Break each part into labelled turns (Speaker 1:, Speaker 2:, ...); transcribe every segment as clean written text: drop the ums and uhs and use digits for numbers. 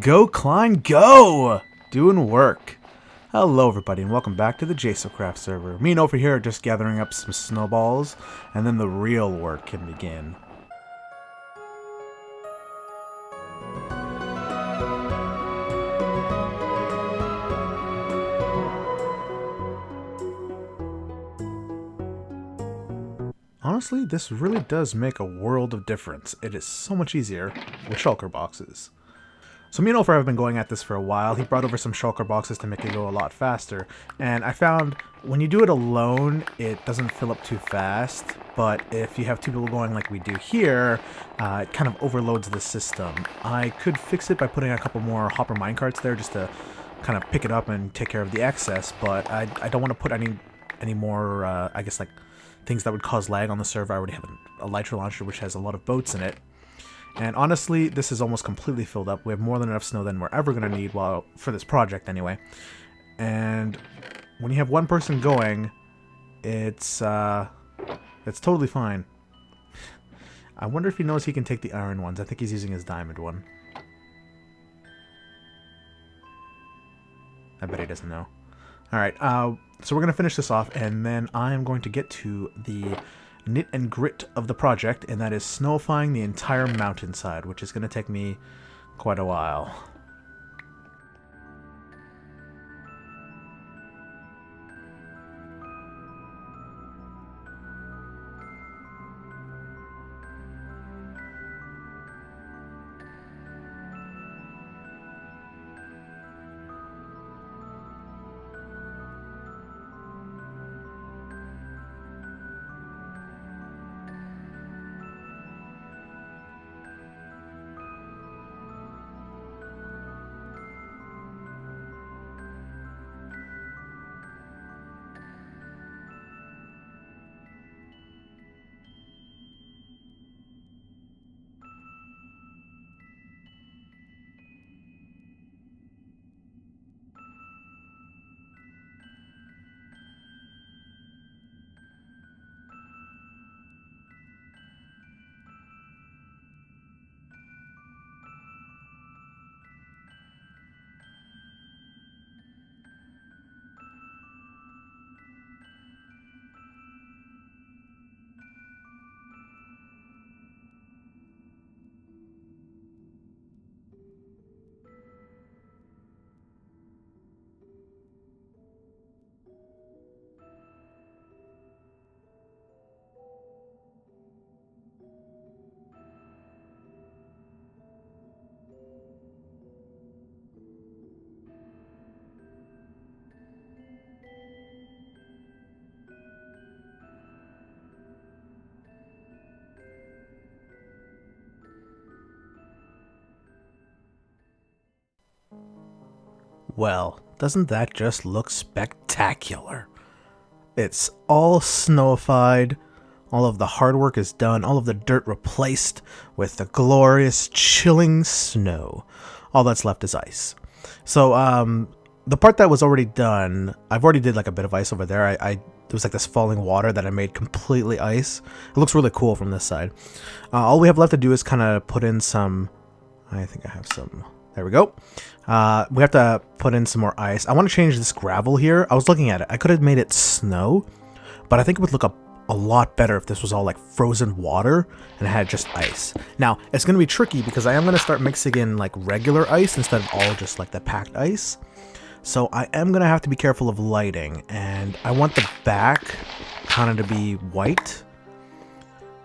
Speaker 1: Go, Clein, go! Doing work. Hello, everybody, and welcome back to the Jsocraft server. Me and over here are just gathering up some snowballs, and then the real work can begin. Honestly, this really does make a world of difference. It is so much easier with shulker boxes. So me and Ulfer have been going at this for a while. He brought over some shulker boxes to make it go a lot faster. And I found when you do it alone, it doesn't fill up too fast. But if you have two people going like we do here, it kind of overloads the system. I could fix it by putting a couple more hopper minecarts there just to kind of pick it up and take care of the excess. But I don't want to put any more, I guess, like things that would cause lag on the server. I already have a Lytra launcher which has a lot of boats in it. And honestly, this is almost completely filled up. We have more than enough snow than we're ever going to need, well, for this project anyway. And when you have one person going, it's totally fine. I wonder if he knows he can take the iron ones. I think he's using his diamond one. I bet he doesn't know. Alright, so we're going to finish this off, and then I am going to get to the nit and grit of the project, and that is snowifying the entire mountainside, which is going to take me quite a while. Well, doesn't that just look spectacular? It's all snowified, all of the hard work is done, all of the dirt replaced with the glorious, chilling snow. All that's left is ice. So, the part that was already done, I've already did like a bit of ice over there. There was like this falling water that I made completely ice. It looks really cool from this side. All we have left to do is kind of put in some, I think I have some, there we go. We have to put in some more ice. I want to change this gravel here. I was looking at it. I could have made it snow, but I think it would look a lot better if this was all like frozen water and it had just ice. Now, it's going to be tricky because I am going to start mixing in like regular ice instead of all just like the packed ice. So I am going to have to be careful of lighting, and I want the back kind of to be white.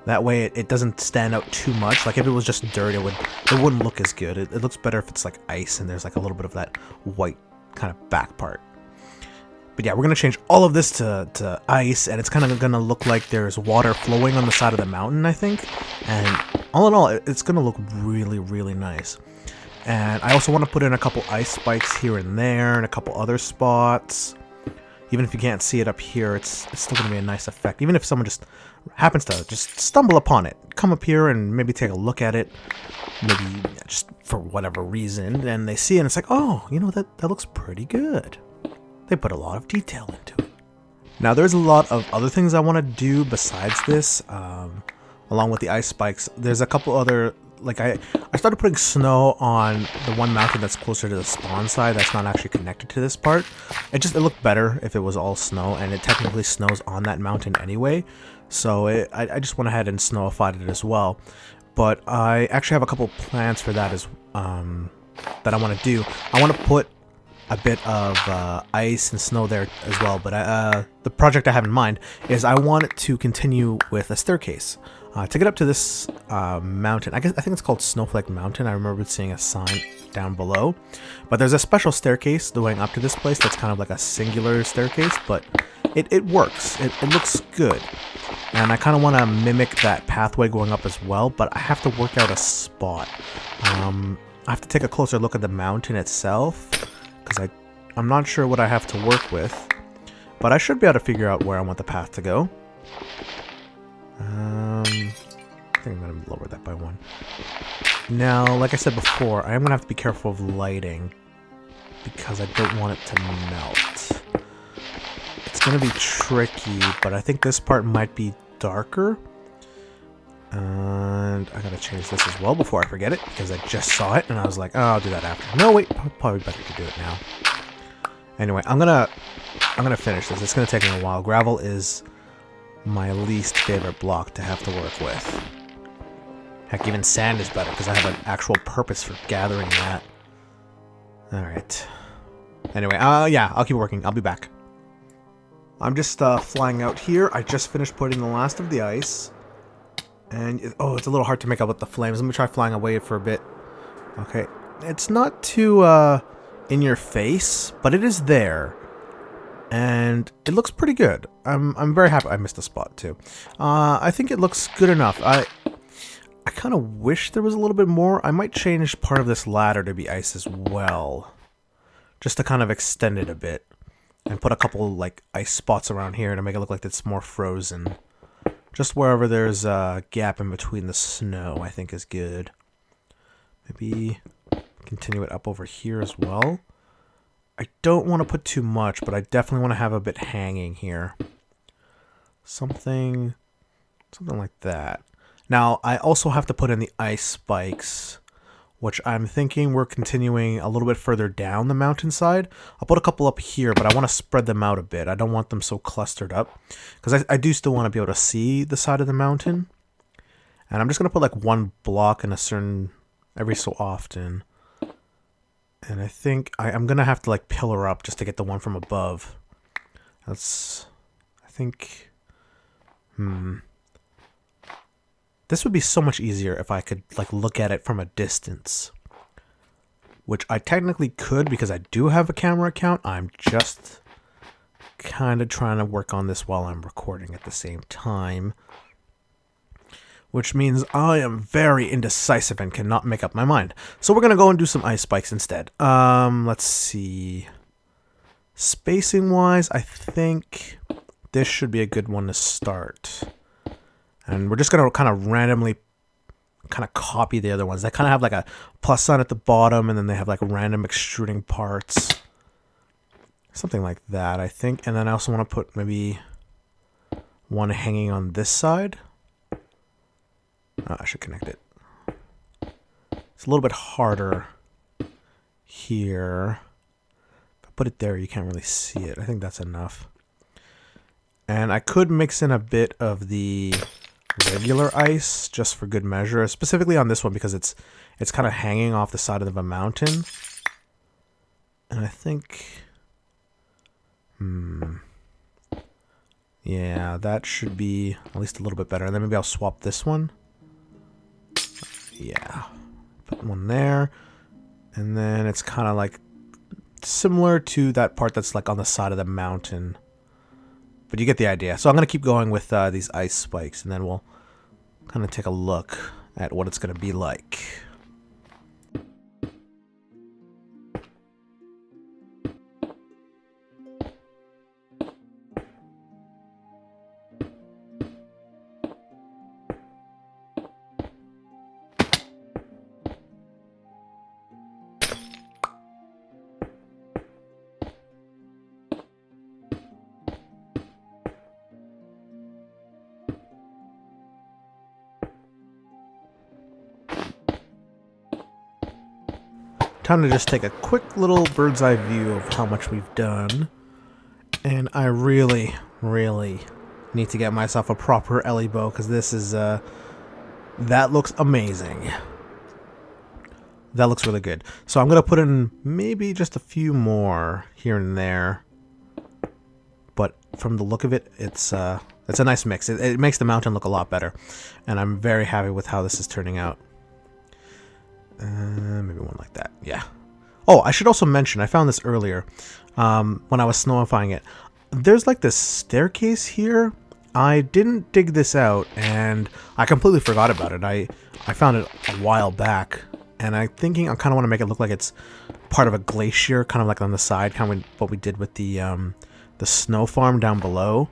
Speaker 1: That way it doesn't stand out too much. Like if it was just dirt, it wouldn't look as good. It looks better if it's like ice and there's like a little bit of that white kind of back part. But yeah, we're going to change all of this to ice, and it's kind of going to look like there's water flowing on the side of the mountain, I think. And all in all, it's going to look really, really nice. And I also want to put in a couple ice spikes here and there and a couple other spots. Even if you can't see it up here, it's still going to be a nice effect. Even if someone just happens to just stumble upon it, come up here and maybe take a look at it, maybe just for whatever reason, and they see it and it's like, oh, you know, that looks pretty good. They put a lot of detail into it. Now, there's a lot of other things I want to do besides this, along with the ice spikes. There's a couple other like I started putting snow on the one mountain that's closer to the spawn side that's not actually connected to this part. It looked better if it was all snow, and it technically snows on that mountain anyway. So I just went ahead and snowified it as well. But I actually have a couple plans for that that I want to do. I want to put a bit of ice and snow there as well, but the project I have in mind is I want it to continue with a staircase to get up to this mountain. I think it's called Snowflake Mountain. I remember seeing a sign down below, but there's a special staircase going up to this place that's kind of like a singular staircase, but it works. It looks good, and I kind of want to mimic that pathway going up as well, but I have to work out a spot. I have to take a closer look at the mountain itself, because I'm not sure what I have to work with, but I should be able to figure out where I want the path to go. I think I'm going to lower that by 1. Now, like I said before, I am going to have to be careful of lighting, because I don't want it to melt. It's going to be tricky, but I think this part might be darker. And I gotta change this as well before I forget it, because I just saw it and I was like, oh, I'll do that after. No, wait, probably better to do it now. Anyway, I'm gonna finish this. It's gonna take me a while. Gravel is my least favorite block to have to work with. Heck, even sand is better because I have an actual purpose for gathering that. Alright. Anyway, yeah, I'll keep working. I'll be back. I'm just flying out here. I just finished putting the last of the ice. And, oh, it's a little hard to make out with the flames. Let me try flying away for a bit. Okay. It's not too, in your face, but it is there. And it looks pretty good. I'm very happy. I missed a spot, too. I think it looks good enough. I kind of wish there was a little bit more. I might change part of this ladder to be ice as well. Just to kind of extend it a bit. And put a couple, like, ice spots around here to make it look like it's more frozen. Just wherever there's a gap in between the snow, I think is good. Maybe continue it up over here as well. I don't want to put too much, but I definitely want to have a bit hanging here. Something like that. Now, I also have to put in the ice spikes, which I'm thinking we're continuing a little bit further down the mountainside. I'll put a couple up here, but I want to spread them out a bit. I don't want them so clustered up, because I do still want to be able to see the side of the mountain. And I'm just going to put like one block in a certain, every so often. And I think I'm going to have to like pillar up just to get the one from above. That's, I think, this would be so much easier if I could like look at it from a distance. Which I technically could because I do have a camera account. I'm just kind of trying to work on this while I'm recording at the same time. Which means I am very indecisive and cannot make up my mind. So we're going to go and do some ice spikes instead. Let's see. Spacing wise, I think this should be a good one to start. And we're just going to kind of randomly kind of copy the other ones. They kind of have like a plus sign at the bottom, and then they have like random extruding parts. Something like that, I think. And then I also want to put maybe one hanging on this side. Oh, I should connect it. It's a little bit harder here. If I put it there, you can't really see it. I think that's enough. And I could mix in a bit of the regular ice just for good measure, specifically on this one because it's kind of hanging off the side of a mountain. And I think yeah, that should be at least a little bit better. And then maybe I'll swap this one. Yeah, put one there, and then it's kind of like similar to that part that's like on the side of the mountain. But you get the idea. So I'm going to keep going with these ice spikes, and then we'll kind of take a look at what it's going to be like. time to just take a quick little bird's eye view of how much we've done. And I really, really need to get myself a proper Ellie bow, because this is, that looks amazing. That looks really good. So I'm going to put in maybe just a few more here and there. But from the look of it, it's a nice mix. It makes the mountain look a lot better. And I'm very happy with how this is turning out. Maybe one like that. Yeah. Oh, I should also mention, I found this earlier when I was snowifying it. There's like this staircase here. I didn't dig this out, and I completely forgot about it. I found it a while back, and I'm thinking I kind of want to make it look like it's part of a glacier, kind of like on the side, kind of what we did with the snow farm down below.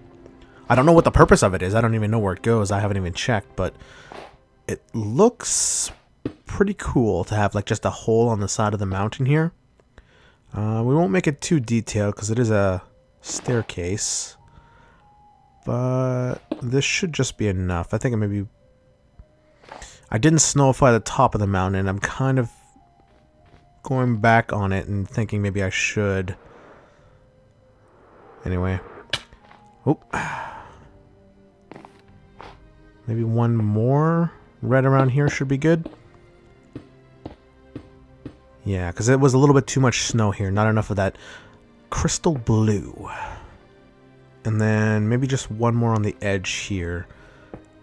Speaker 1: I don't know what the purpose of it is. I don't even know where it goes. I haven't even checked, but it looks pretty cool to have like just a hole on the side of the mountain here. We won't make it too detailed because it is a staircase, but this should just be enough. I think maybe I didn't snowify the top of the mountain. I'm kind of going back on it and thinking maybe I should. Anyway. Oop. Maybe one more right around here should be good. Yeah, because it was a little bit too much snow here. Not enough of that crystal blue. And then maybe just one more on the edge here.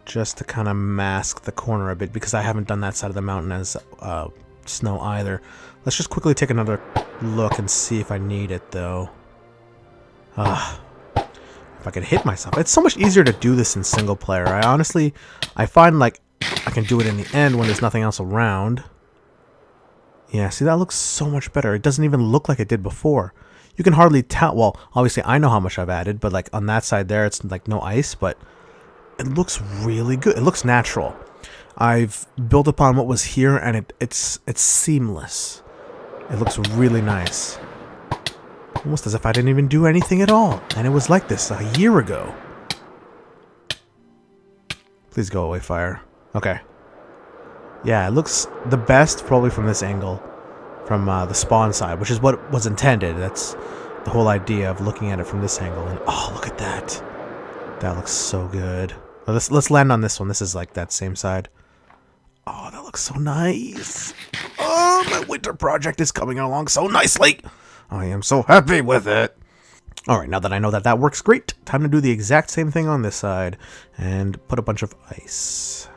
Speaker 1: Just to kind of mask the corner a bit, because I haven't done that side of the mountain as snow either. Let's just quickly take another look and see if I need it, though. If I could hit myself. It's so much easier to do this in single player. I find like I can do it in the end when there's nothing else around. Yeah, see, that looks so much better. It doesn't even look like it did before. You can hardly tell. Well, obviously I know how much I've added, but like on that side there, it's like no ice, but it looks really good. It looks natural. I've built upon what was here, and it's seamless. It looks really nice. Almost as if I didn't even do anything at all. And it was like this a year ago. Please go away, fire. Okay. Yeah, it looks the best probably from this angle. From the spawn side, which is what was intended. That's the whole idea of looking at it from this angle. And oh, look at that. That looks so good. Let's land on this one. This is like that same side. Oh, that looks so nice. Oh, my winter project is coming along so nicely. I am so happy with it. Alright, now that I know that that works great, time to do the exact same thing on this side and put a bunch of ice.